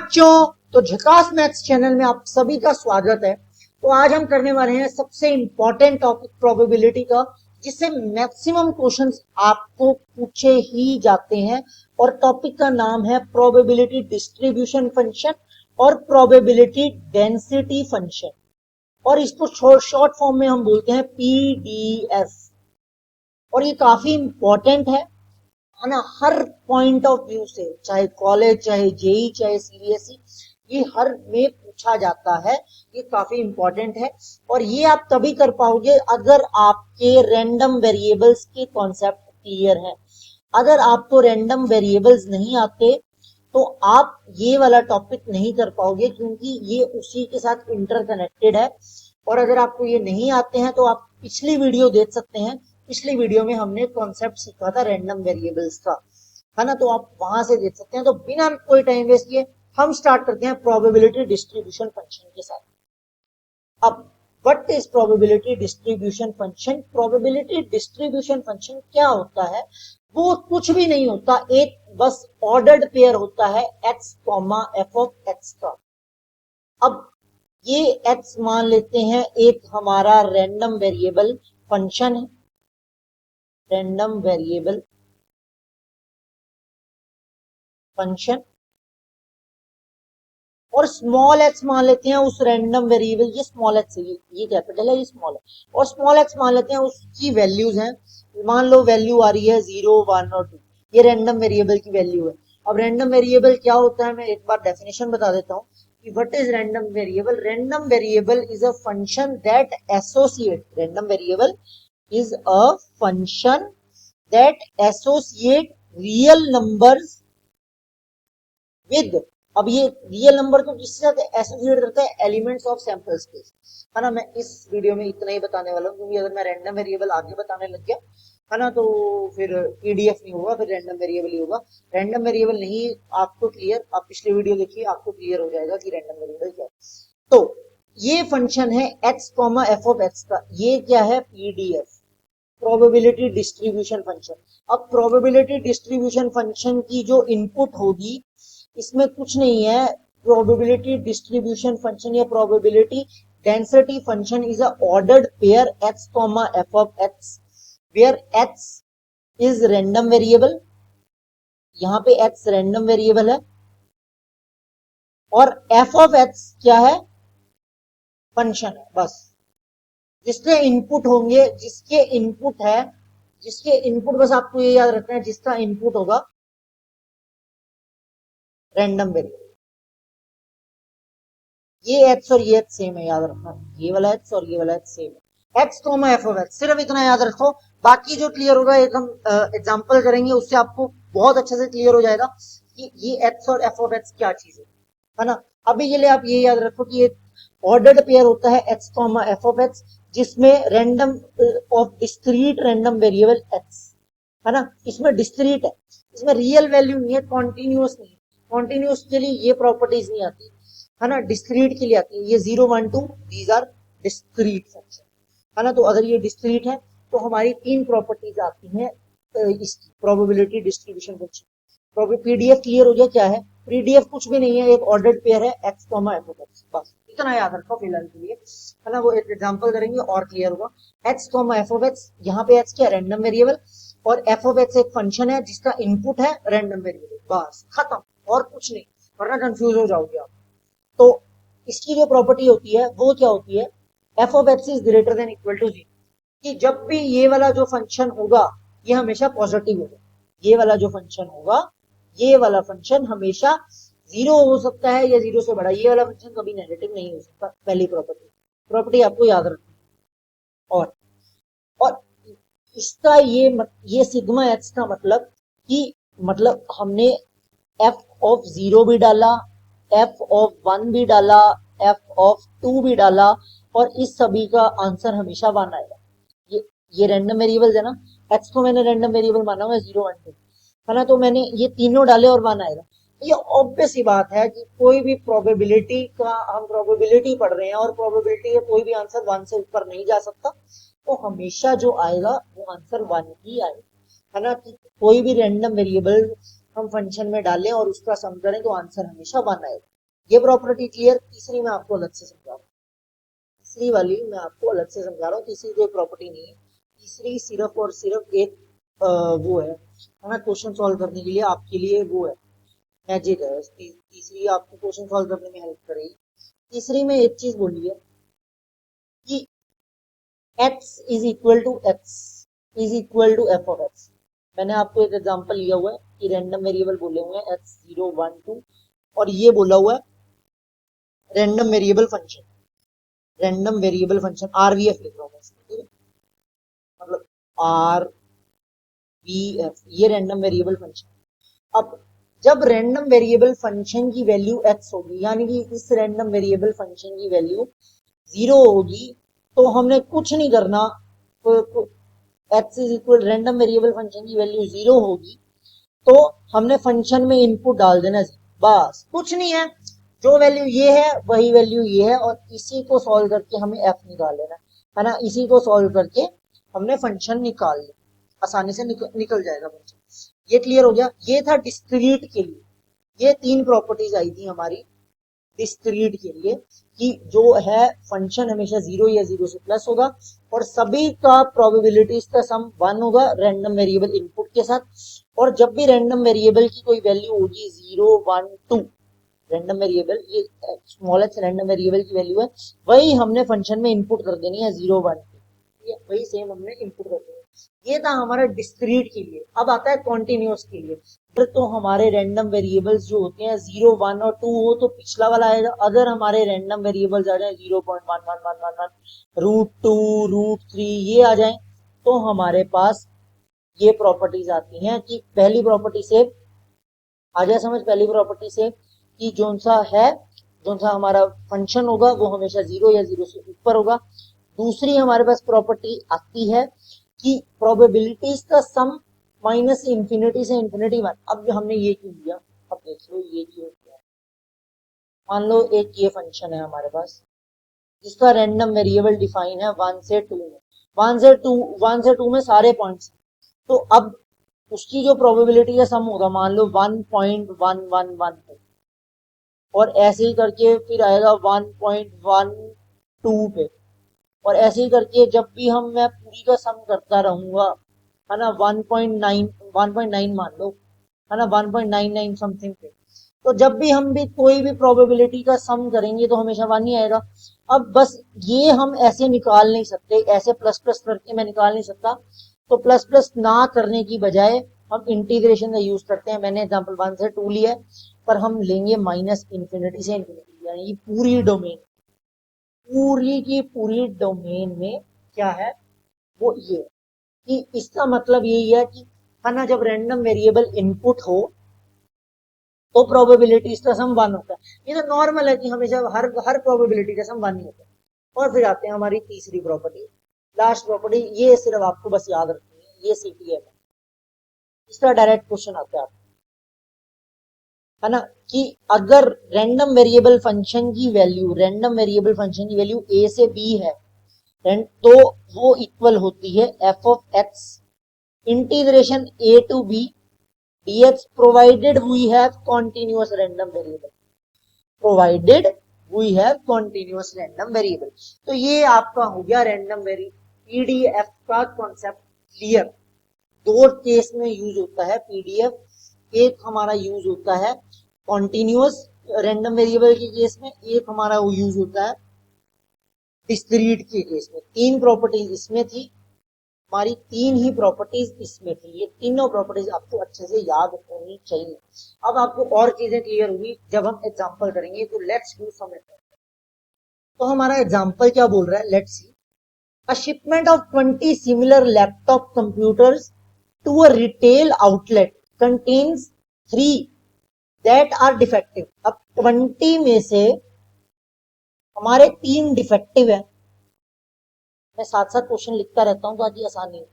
बच्चों, तो झकास मैथ्स चैनल में आप सभी का स्वागत है। तो आज हम करने वाले हैं सबसे इंपॉर्टेंट टॉपिक प्रोबेबिलिटी का, जिससे मैक्सिमम क्वेश्चंस आपको पूछे ही जाते हैं। और टॉपिक का नाम है प्रोबेबिलिटी डिस्ट्रीब्यूशन फंक्शन और प्रोबेबिलिटी डेंसिटी फंक्शन, और इसको शॉर्ट फॉर्म में हम बोलते हैं पीडीएफ। और ये काफी इंपॉर्टेंट है ना, हर पॉइंट ऑफ व्यू से, चाहे कॉलेज, चाहे जेई, चाहे सीबीएसई, ये हर में पूछा जाता है। ये काफी इंपॉर्टेंट है और ये आप तभी कर पाओगे अगर आपके रैंडम वेरिएबल्स के कॉन्सेप्ट क्लियर है। अगर आपको रैंडम वेरिएबल्स नहीं आते तो आप ये वाला टॉपिक नहीं कर पाओगे, क्योंकि ये उसी के साथ इंटरकनेक्टेड है। और अगर आपको ये नहीं आते हैं तो आप पिछली वीडियो देख सकते हैं। पिछली वीडियो में हमने कॉन्सेप्ट सीखा था रैंडम वेरिएबल्स का, है ना, तो आप वहां से देख सकते हैं। तो बिना कोई टाइम वेस्ट किए हम स्टार्ट करते हैं प्रोबेबिलिटी डिस्ट्रीब्यूशन फंक्शन के साथ। अब what is probability distribution function? Probability distribution function क्या होता है? वो कुछ भी नहीं होता, एक बस ऑर्डर्ड पेयर होता है x, f ऑफ x का। अब ये x मान लेते हैं एक हमारा रैंडम वेरिएबल फंक्शन है, रैंडम वेरिएबल फंक्शन, और स्मॉल x मान लेते हैं उस रैंडम वेरिएबल, ये स्मॉल x है, ये कैपिटल है, ये स्मॉल है, और स्मॉल x मान लेते हैं उसकी वैल्यूज हैं। मान लो वैल्यू आ रही है 0, 1 और 2, ये रैंडम वेरिएबल की वैल्यू है। अब रैंडम वेरिएबल क्या होता है, मैं एक बार डेफिनेशन बता देता हूँ कि what is random variable. Random variable is a function that associate, random variable is a function that associate real numbers with, अब ये रियल नंबर को किसके साथ एसोसिएट करता है? एलिमेंट्स ऑफ सैंपल स्पेस, है ना। मैं इस वीडियो में इतना ही बताने वाला हूँ, क्योंकि अगर मैं रैंडम वेरिएबल आगे बताने लग गया, है ना, तो फिर पीडीएफ नहीं होगा, फिर रैंडम वेरिएबल ही होगा। रैंडम वेरिएबल नहीं आपको क्लियर, आप पिछली वीडियो देखिए, आपको क्लियर हो जाएगा कि रैंडम वेरिएबल क्या है। तो ये फंक्शन है x, f ऑफ x का, ये क्या है? PDF, probability distribution function. अब प्रोबेबिलिटी डिस्ट्रीब्यूशन फंक्शन की जो इनपुट होगी, इसमें कुछ नहीं है। प्रोबेबिलिटी डिस्ट्रीब्यूशन फंक्शन या probability density function is a ordered pair x, f of x, where x is random variable, यहां पे x रैंडम वेरिएबल है, और f ऑफ x क्या है? फंक्शन है। बस जिसके इनपुट होंगे, जिसके इनपुट है, जिसके इनपुट, बस आपको ये याद रखना है, जिसका इनपुट होगा रैंडम वेरिएबल। ये x और ये x सेम है, याद रखना, ये वाला x और ये वाला x सेम है। x, f ऑफ x, सिर्फ इतना याद रखो। बाकी जो क्लियर होगा, एक हम एग्जांपल करेंगे, उससे आपको बहुत अच्छे से क्लियर हो जाएगा कि ये x और f ऑफ x क्या चीज है ना। अभी के लिए आप ये याद रखो कि एक ऑर्डर्ड पेयर होता है x, f ऑफ x, जिसमें random of discrete random variable x, है ना। इसमें डिस्क्रीट है, इसमें रियल वैल्यू नहीं है, कॉन्टिन्यूअस नहीं है। कॉन्टिन्यूअस के लिए ये प्रॉपर्टीज नहीं आती, है ना, डिस्क्रीट के लिए आती है। ये 0, 1, 2 दीज आर डिस्क्रीट फंक्शन, है ना। तो अगर ये डिस्क्रीट है तो हमारी 3 प्रॉपर्टीज आती हैं इसकी, probability distribution function. PDF clear हो गया क्या है? पीडीएफ कुछ भी नहीं है, एक ऑर्डर्ड पेयर है x, f ऑफ x, बस इतना याद रखो फिलहाल के लिए, है ना। वो एक एग्जांपल करेंगे और क्लियर होगा। x, f ऑफ x, यहाँ पे x क्या? रैंडम वेरिएबल, और f ऑफ x एक फंक्शन है जिसका इनपुट है रैंडम वेरिएबल, बस खत्म, और कुछ नहीं, वरना कंफ्यूज हो जाओगे आप। तो इसकी जो प्रॉपर्टी होती है वो क्या होती है? f of x is greater than equal to 0, कि जब भी ये वाला जो फंक्शन होगा ये हमेशा पॉजिटिव होगा। ये वाला जो फंक्शन होगा, ये वाला फंक्शन हमेशा 0 हो सकता है या 0 से बड़ा, ये वाला फंक्शन कभी नेगेटिव नहीं हो सकता। पहली प्रॉपर्टी आपको याद रखनी। और इसका ये सिग्मा x का मतलब कि, मतलब हमने f ऑफ 0 भी डाला, f ऑफ 1 भी डाला, f ऑफ 2 भी डाला, और इस सभी का आंसर हमेशा 1 आएगा। ये रैंडम वेरिएबल्स है ना, x को मैंने रैंडम वेरिएबल माना हुआ है 0, 1, 2, है ना, तो मैंने ये तीनों डाले और 1 आएगा। ये ऑब्वियस ही बात है कि कोई भी प्रोबेबिलिटी का, हम प्रोबेबिलिटी पढ़ रहे हैं और प्रोबेबिलिटी का कोई भी आंसर 1 से ऊपर नहीं जा सकता, तो हमेशा जो आएगा वो आंसर 1 ही आएगा, है ना। कि कोई भी रैंडम वेरिएबल हम फंक्शन में डालें और उसका सम करें तो आंसर हमेशा 1 आएगा। ये प्रॉपर्टी क्लियर। तीसरी मैं आपको अलग से समझा रहा हूँ, तीसरी वाली मैं आपको अलग से समझा रहा हूँ। तीसरी कोई प्रॉपर्टी नहीं है, तीसरी सिर्फ और सिर्फ एक वो है ना, क्वेश्चन सॉल्व करने के लिए आपके लिए वो है, मैजिक है। तीसरी आपको क्वेश्चन सॉल्व करने में हेल्प करेगी। तीसरी में एक चीज बोली है कि x is equal to x is equal to F of x। मैंने आपको एक एग्जांपल लिया हुआ है कि रैंडम वेरिएबल बोले हुए हैं x 0 1 2, और ये बोला हुआ है random variable function, random variable function RVF लिख रहा हूँ, ठीक है, मतलब आरवीएफ, ये रैंडम वेरिएबल फंक्शन। अब जब रैंडम वेरिएबल फंक्शन की वैल्यू x होगी, यानी कि इस रैंडम वेरिएबल फंक्शन की वैल्यू 0 होगी, तो हमने कुछ नहीं करना, तो x is equal random variable function की वैल्यू 0 होगी तो हमने फंक्शन में इनपुट डाल देना, बस कुछ नहीं है, जो वैल्यू ये है वही वैल्यू ये है, और इसी को सॉल्व करके हमें f निकाल लेना है ना, इसी को सॉल्व करके हमने फंक्शन निकाल लिया, आसानी से निकल जाएगा फंक्शन। ये क्लियर हो गया। ये था डिस्क्रीट के लिए, ये 3 प्रॉपर्टीज आई थी हमारी डिस्क्रीट के लिए, कि जो है फंक्शन हमेशा 0 या 0 से प्लस होगा, और सभी का प्रोबेबिलिटीज का सम 1 होगा रैंडम वेरिएबल इनपुट के साथ, और जब भी रैंडम वेरिएबल की कोई वैल्यू होगी 0 1 2, रैंडम वेरिएबल ये स्मॉल एच रैंडम वेरिएबल की वैल्यू है, वही हमने फंक्शन में इनपुट कर देनी है 0 1 2, वही सेम हमने इनपुट कर देनी है। ये था हमारा डिस्क्रीट के लिए। अब आता है कॉन्टिन्यूअस के लिए। फिर तो हमारे रैंडम वेरिएबल्स जो होते हैं 0 1 और 2 हो तो पिछला वाला आएगा, अगर हमारे रैंडम वेरिएबल्स आ जाए 0.1111 √2 √3 ये आ जाए, तो हमारे पास ये प्रॉपर्टीज आती हैं कि पहली प्रॉपर्टी से आ जाए समझ, पहली प्रॉपर्टी से कि जोन सा हमारा फंक्शन होगा वो हमेशा 0 या 0 से ऊपर होगा। दूसरी हमारे पास प्रॉपर्टी आती है कि प्रोबेबिलिटीज का सम माइनस इंफिनिटी से इंफिनिटी 1। अब हमने ये क्यों लिया, अब देख लो ये क्यों किया। मान लो एक ये फंक्शन है हमारे पास जिसका रैंडम वेरिएबल डिफाइन है 1 से 2 में, 1 से 2 में सारे पॉइंट्स, तो अब उसकी जो प्रोबेबिलिटी का सम होगा मान लो 1.111 पे, और ऐसे ही करके फिर आएगा 1.12 पे, और ऐसे ही करके जब भी मैं पूरी का सम करता रहूंगा, है ना, 1.9 मान लो, है ना, 1.99 समथिंग पे, तो जब भी हम भी कोई भी प्रोबेबिलिटी का सम करेंगे तो हमेशा 1 ही आएगा। अब बस ये हम ऐसे निकाल नहीं सकते, ऐसे प्लस प्लस करके मैं निकाल नहीं सकता, तो प्लस प्लस ना करने की बजाय हम इंटीग्रेशन का यूज करते हैं। मैंने एग्जांपल 1 से 2 लिया है, पर हम लेंगे माइनस इंफिनिटी से इंफिनिटी, यानी पूरी डोमेन, पूरी की पूरी डोमेन में क्या है वो ये, कि इसका मतलब यही है कि है ना, जब रैंडम वेरिएबल इनपुट हो तो प्रोबेबिलिटी का सम 1 होता है। ये तो नॉर्मल है कि हमेशा हर प्रोबेबिलिटी का सम 1 ही होता है। और फिर आते हैं हमारी तीसरी प्रॉपर्टी, लास्ट प्रॉपर्टी, ये सिर्फ आपको बस याद रखनी है, ये सीटीएम है, इसका डायरेक्ट क्वेश्चन आता है ना, कि अगर रैंडम वेरिएबल फंक्शन की वैल्यू ए से बी है, तो वो इक्वल होती है F of X integration A to B dx provided we have continuous random variable, provided we have continuous random variable। तो ये आपका हो गया रैंडम पीडीएफ का कॉन्सेप्ट क्लियर। दो केस में यूज होता है पीडीएफ, एक हमारा यूज होता है कॉन्टिन्यूअस रैंडम वेरिएबल के केस में, एक हमारा वो यूज होता है डिस्क्रीट के केस में। 3 प्रॉपर्टीज इसमें थी हमारी, 3 ही प्रॉपर्टीज इसमें थी, ये तीनों प्रॉपर्टीज आपको अच्छे से याद होनी चाहिए। अब आपको और चीजें क्लियर होगी जब हम एग्जांपल करेंगे, तो लेट्स डू सम एग्जांपल। तो हमारा एग्जांपल क्या बोल रहा है, let's see, a shipment of 20 similar laptop computers to a retail outlet contains 3 that are defective. अब 20 में से हमारे 3 डिफेक्टिव है, मैं साथ साथ क्वेश्चन लिखता रहता हूं ताकि आसानी हो।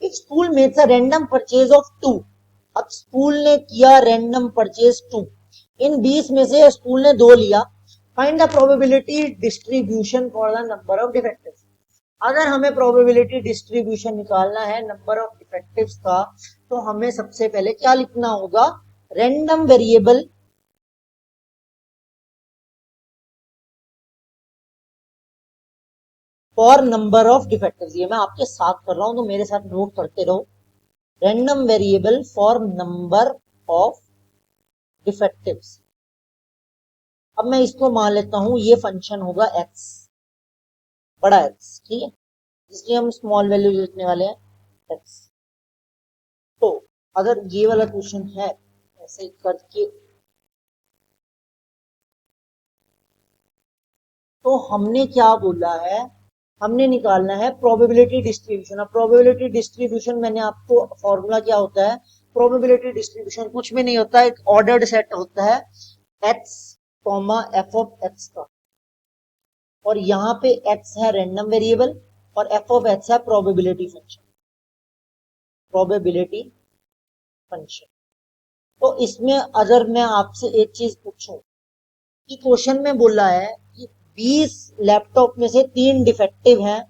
If school makes a random purchase of 2, अब स्कूल ने किया रैंडम परचेज 2, इन 20 में से स्कूल ने 2 लिया, find the probability distribution for the number of डिफेक्टिव्स। अगर हमें प्रोबेबिलिटी डिस्ट्रीब्यूशन निकालना है नंबर ऑफ डिफेक्टिव्स का, तो हमें सबसे पहले क्या लिखना होगा, random variable for number of डिफेक्टिव्स, ये मैं आपके साथ कर रहा हूं तो मेरे साथ नोट करते रहो। Random variable for number of डिफेक्टिव्स। अब मैं इसको मान लेता हूं ये फंक्शन होगा x, बड़ा x, ठीक है, इसलिए हम स्मॉल वैल्यू लिखने वाले हैं x। तो अगर ये वाला क्वेश्चन है ऐसे करके, तो हमने क्या बोला है, हमने निकालना है प्रोबेबिलिटी डिस्ट्रीब्यूशन। अब प्रोबेबिलिटी डिस्ट्रीब्यूशन मैंने आपको फॉर्मूला क्या होता है, प्रोबेबिलिटी डिस्ट्रीब्यूशन कुछ भी नहीं होता, एक ऑर्डर्ड सेट होता है x एफ ऑफ x का, और यहाँ पे x है रैंडम वेरिएबल और एफ ऑफ x है प्रोबेबिलिटी फंक्शन, प्रोबेबिलिटी फंक्शन। तो इसमें अगर मैं आपसे एक चीज पूछूं कि क्वेश्चन में बोला है कि 20 लैपटॉप में से 3 डिफेक्टिव हैं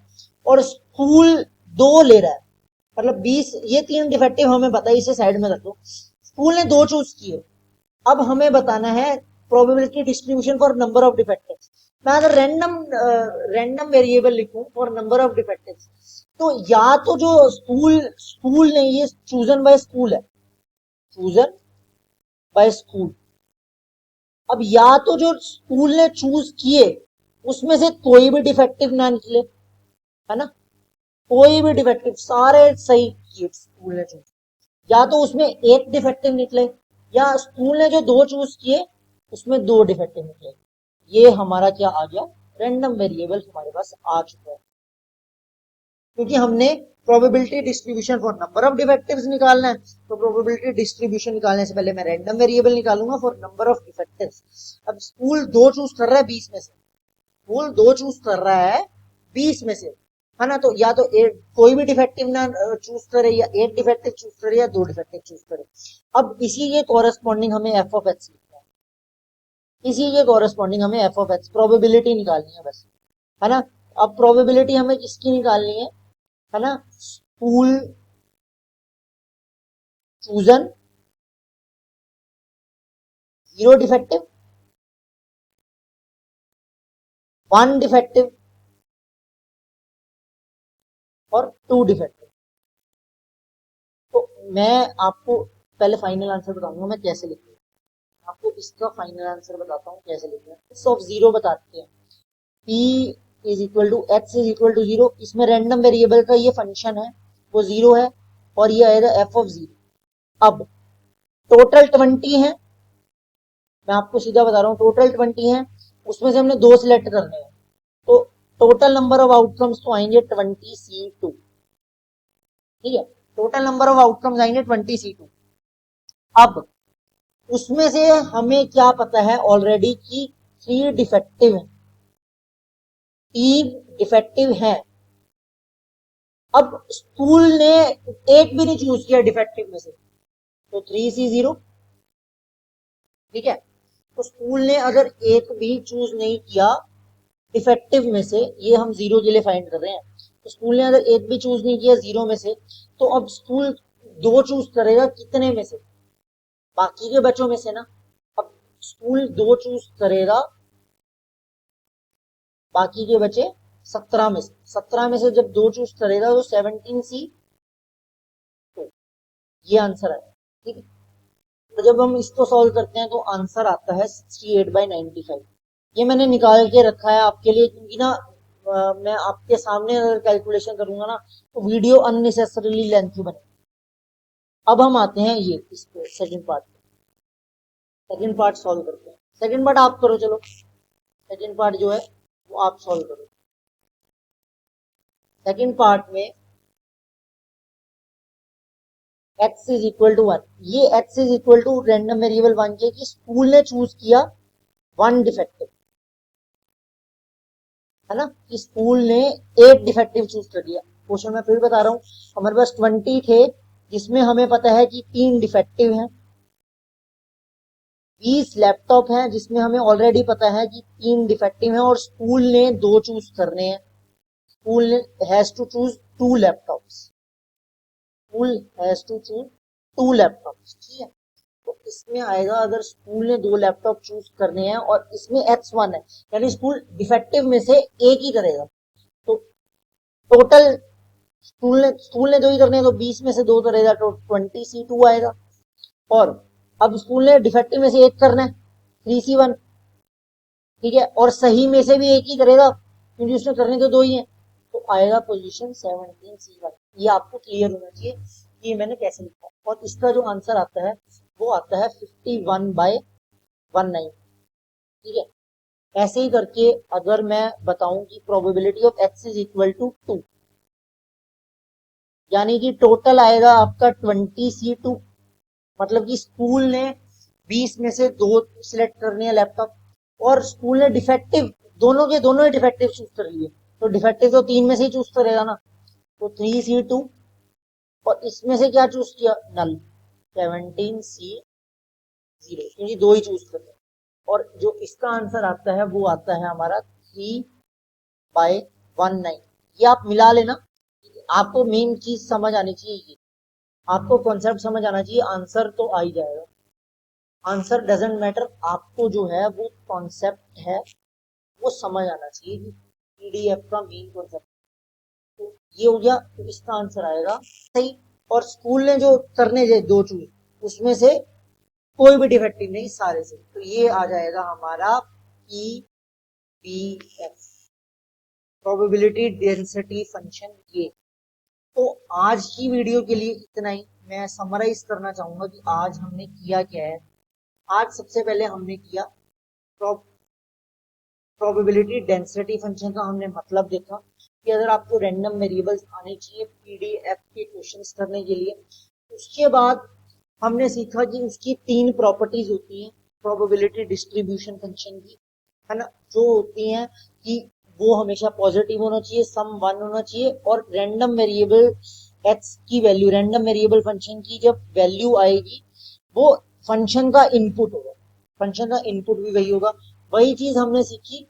और स्कूल 2 ले रहा है, मतलब 20, ये 3 डिफेक्टिव हमें पता है, इसे साइड में रख दो, स्कूल ने 2 चूज किए। अब हमें बताना है probability distribution for number of डिफेक्टिव्स। मैं अगर रैंडम वेरिएबल लिखूं फॉर नंबर ऑफ डिफेक्टिव्स, तो या तो जो स्कूल ने, ये चूजन बाय स्कूल है, चूजन बाय स्कूल। अब या तो जो स्कूल ने चूज किए उसमें से कोई भी डिफेक्टिव ना निकले, है ना, कोई भी डिफेक्टिव, सारे सही किए स्कूल ने चूज, या तो उसमें एक डिफेक्टिव निकले, या स्कूल ने जो 2 चूज किए उसमें 2 डिफेक्टिव निकले। ये हमारा क्या आ गया, रैंडम वेरिएबल हमारे पास आ चुका है, क्योंकि हमने probability distribution for number of डिफेक्टिव्स निकालना है। तो प्रोबेबिलिटी डिस्ट्रीब्यूशन निकालने से पहले मैं रैंडम वेरिएबल निकालूंगा फॉर नंबर ऑफ डिफेक्टिव्स। अब स्कूल 2 चूज कर रहा है 20 में से, स्कूल 2 चूज कर रहा है 20 में से, है ना, तो या तो एक कोई भी डिफेक्टिव ना चूज करे, या एक डिफेक्टिव चूज करे, या 2 डिफेक्टिव चूज करे। अब इसी के कॉरेस्पॉन्डिंग हमें एफ ऑफ एक्स लिखना है, इसी के कॉरेस्पॉन्डिंग हमें एफ ऑफ एक्स प्रोबेबिलिटी निकालनी है बस, है ना। अब प्रोबेबिलिटी हमें किसकी निकालनी है ना, स्कूल चूजन 0 डिफेक्टिव, 1 डिफेक्टिव और 2 डिफेक्टिव। तो मैं आपको पहले फाइनल आंसर बताऊंगा मैं कैसे लिखूंगा, आपको इसका फाइनल आंसर बताता हूँ कैसे लिखना है। एक्स ऑफ 0 बताते हैं, p is equal to x is equal to 0, इसमें रैंडम वेरिएबल का ये फंक्शन है वो 0 है, और ये आएगा एफ ऑफ 0। अब टोटल 20 है, मैं आपको सीधा बता रहा हूँ, टोटल 20 है, उसमें से हमने 2 सिलेक्ट करने हैं, तो टोटल नंबर ऑफ आउटकम्स तो आएंगे 20C2, ठीक है, टोटल नंबर ऑफ आउटकम्स आएंगे 20C2। अब उसमें से हमें क्या पता है ऑलरेडी कि 3 डिफेक्टिव है, 3 डिफेक्टिव है। अब स्कूल ने एक भी नहीं चूज किया डिफेक्टिव में से, तो 3C0, ठीक है। तो स्कूल ने अगर एक भी चूज नहीं किया डिफेक्टिव में से, ये हम 0 के लिए फाइंड कर रहे हैं, तो स्कूल ने अगर एक भी चूज नहीं किया 0 में से, तो अब स्कूल 2 चूज करेगा कितने में से, बाकी के बच्चों में से ना। अब स्कूल 2 चूज करेगा बाकी के बचे 17 में से, 17 में से जब 2 चूज करेगा तो 17C, तो ये आंसर है, ठीक है। तो जब हम इसको सॉल्व करते हैं तो आंसर आता है 68/95। ये मैंने निकाल के रखा है आपके लिए, क्योंकि ना मैं आपके सामने अगर कैलकुलेशन करूंगा ना तो वीडियो अननेसेसरीली लेंथी बने। अब हम आते हैं ये इस पे second part, second part solve करते हैं। सेकंड पार्ट आप करो, चलो सेकंड पार्ट जो है वो आप सॉल्व करो। सेकंड पार्ट में x इज इक्वल टू 1, ये x is equal to random variable 1 के कि स्कूल ने चूज किया 1 डिफेक्टिव, है ना, कि स्कूल ने 1 डिफेक्टिव चूज कर दिया। क्वेश्चन मैं फिर बता रहा हूँ, हमारे पास 20 थे जिसमें हमें पता है कि 3 डिफेक्टिव हैं, 20 लैपटॉप हैं जिसमें हमें ऑलरेडी पता है कि 3 डिफेक्टिव हैं, और स्कूल ने 2 चूज करने हैं, school has to choose 2 laptops, school has to choose 2 laptops, ठीक है। तो इसमें आएगा अगर स्कूल ने 2 लैपटॉप चूज करने हैं और इसमें x1 है, यानी स्कूल डिफेक्टिव में से एक ही करेगा, तो टोटल स्कूल ने 2 ही करने हैं, तो 20 में से 2 करेगा तो 20C2 आएगा। और अब स्कूल ने डिफेक्टिव में से 1 करना है, 3C1, ठीक है, और सही में से भी 1 ही करेगा क्योंकि उसने करने तो 2 ही है, तो आएगा पोजीशन 17C1। ये आपको क्लियर होना चाहिए कि ये मैंने कैसे लिखा। और इसका जो आंसर आता है वो आता है 51/19, ठीक है। ऐसे ही करके अगर मैं बताऊं कि probability of x is equal to 2, यानी कि टोटल आएगा आपका 20C2, मतलब कि स्कूल ने 20 में से 2 सिलेक्ट करने हैं लैपटॉप, और स्कूल ने डिफेक्टिव दोनों के दोनों ही डिफेक्टिव चूज कर लिए, तो डिफेक्टिव तो 3 में से ही चूज करेगा ना, तो 3C2, और इसमें से क्या चूज किया, नल, 17C0, क्योंकि 2 ही चूज करते हैं। और जो इसका आंसर आता है वो आता है हमारा 3/19। ये आप मिला लेना, आपको मेन चीज समझ आनी चाहिए, ये आपको कॉन्सेप्ट समझ आना चाहिए, आंसर तो आ ही जाएगा। आंसर डजेंट मैटर, आपको जो है वो कॉन्सेप्ट है वो समझ आना चाहिए कि पीडीएफ का मेन कॉन्सेप्ट। तो ये हो गया, तो इसका आंसर आएगा सही। और स्कूल ने जो करने थे 2 चूज, उसमें से कोई भी डिफेक्टिव नहीं, सारे से, तो ये आ जाएगा हमारा पीडीएफ, प्रोबेबिलिटी डेंसिटी फंक्शन ये। तो आज की वीडियो के लिए इतना ही। मैं समराइज करना चाहूंगा कि आज हमने किया क्या है। आज सबसे पहले हमने किया प्रोबेबिलिटी डेंसिटी फंक्शन का, हमने मतलब देखा कि अगर आपको रैंडम वेरिएबल्स आने चाहिए पीडीएफ के क्वेश्चंस करने के लिए। उसके बाद हमने सीखा कि उसकी 3 प्रॉपर्टीज होती हैं प्रोबेबिलिटी डिस्ट्रीब्यूशन फंक्शन की, है ना, जो होती हैं कि वो हमेशा पॉजिटिव होना चाहिए, सम 1 होना चाहिए, और रैंडम वेरिएबल एक्स की वैल्यू, रैंडम वेरिएबल फंक्शन की जब वैल्यू आएगी वो फंक्शन का इनपुट होगा, फंक्शन का इनपुट भी वही होगा। वही चीज हमने सीखी,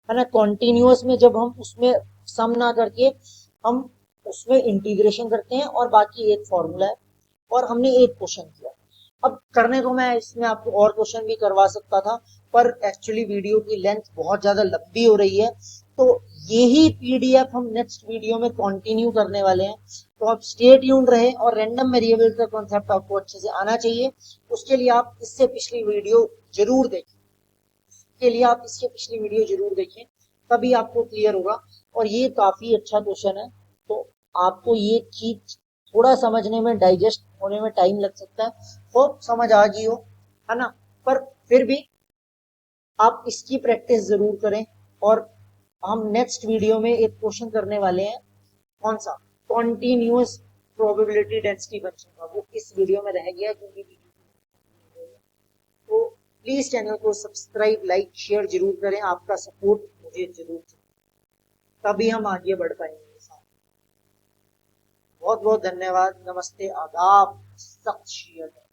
है ना, कॉन्टिन्यूअस में जब हम उसमें सम ना करके हम उसमें इंटीग्रेशन करते हैं, और बाकी एक फॉर्मूला है, और हमने एक क्वेश्चन किया। अब करने को मैं इसमें आपको और क्वेश्चन भी करवा सकता था, पर एक्चुअली वीडियो की लेंथ बहुत ज्यादा लंबी हो रही है, तो यही पीडीएफ हम नेक्स्ट वीडियो में कंटिन्यू करने वाले हैं। तो आप स्टे ट्यून्ड रहे, और रैंडम वेरिएबल का कॉन्सेप्ट आपको अच्छे से आना चाहिए। उसके लिए आप इससे पिछली वीडियो जरूर देखें, के लिए आप इसके पिछली वीडियो जरूर देखें, तभी आपको क्लियर होगा। और ये काफी अच्छा क्वेश्चन है, तो आपको ये चीज थोड़ा समझने में, डाइजेस्ट होने में टाइम लग सकता है, तो समझ आ गई हो, है ना, पर फिर भी आप इसकी प्रैक्टिस जरूर करें। और हम नेक्स्ट वीडियो में एक क्वेश्चन करने वाले हैं, कौन सा, कॉन्टिन्यूअस प्रोबेबिलिटी डेंसिटी फंक्शन का, वो इस वीडियो में रह गया क्योंकि तो प्लीज चैनल को सब्सक्राइब, लाइक, शेयर जरूर करें, आपका सपोर्ट मुझे जरूर चाहिए, तभी हम आगे बढ़ पाएंगे। बहुत बहुत धन्यवाद, नमस्ते, आदाब, सत श्री अकाल।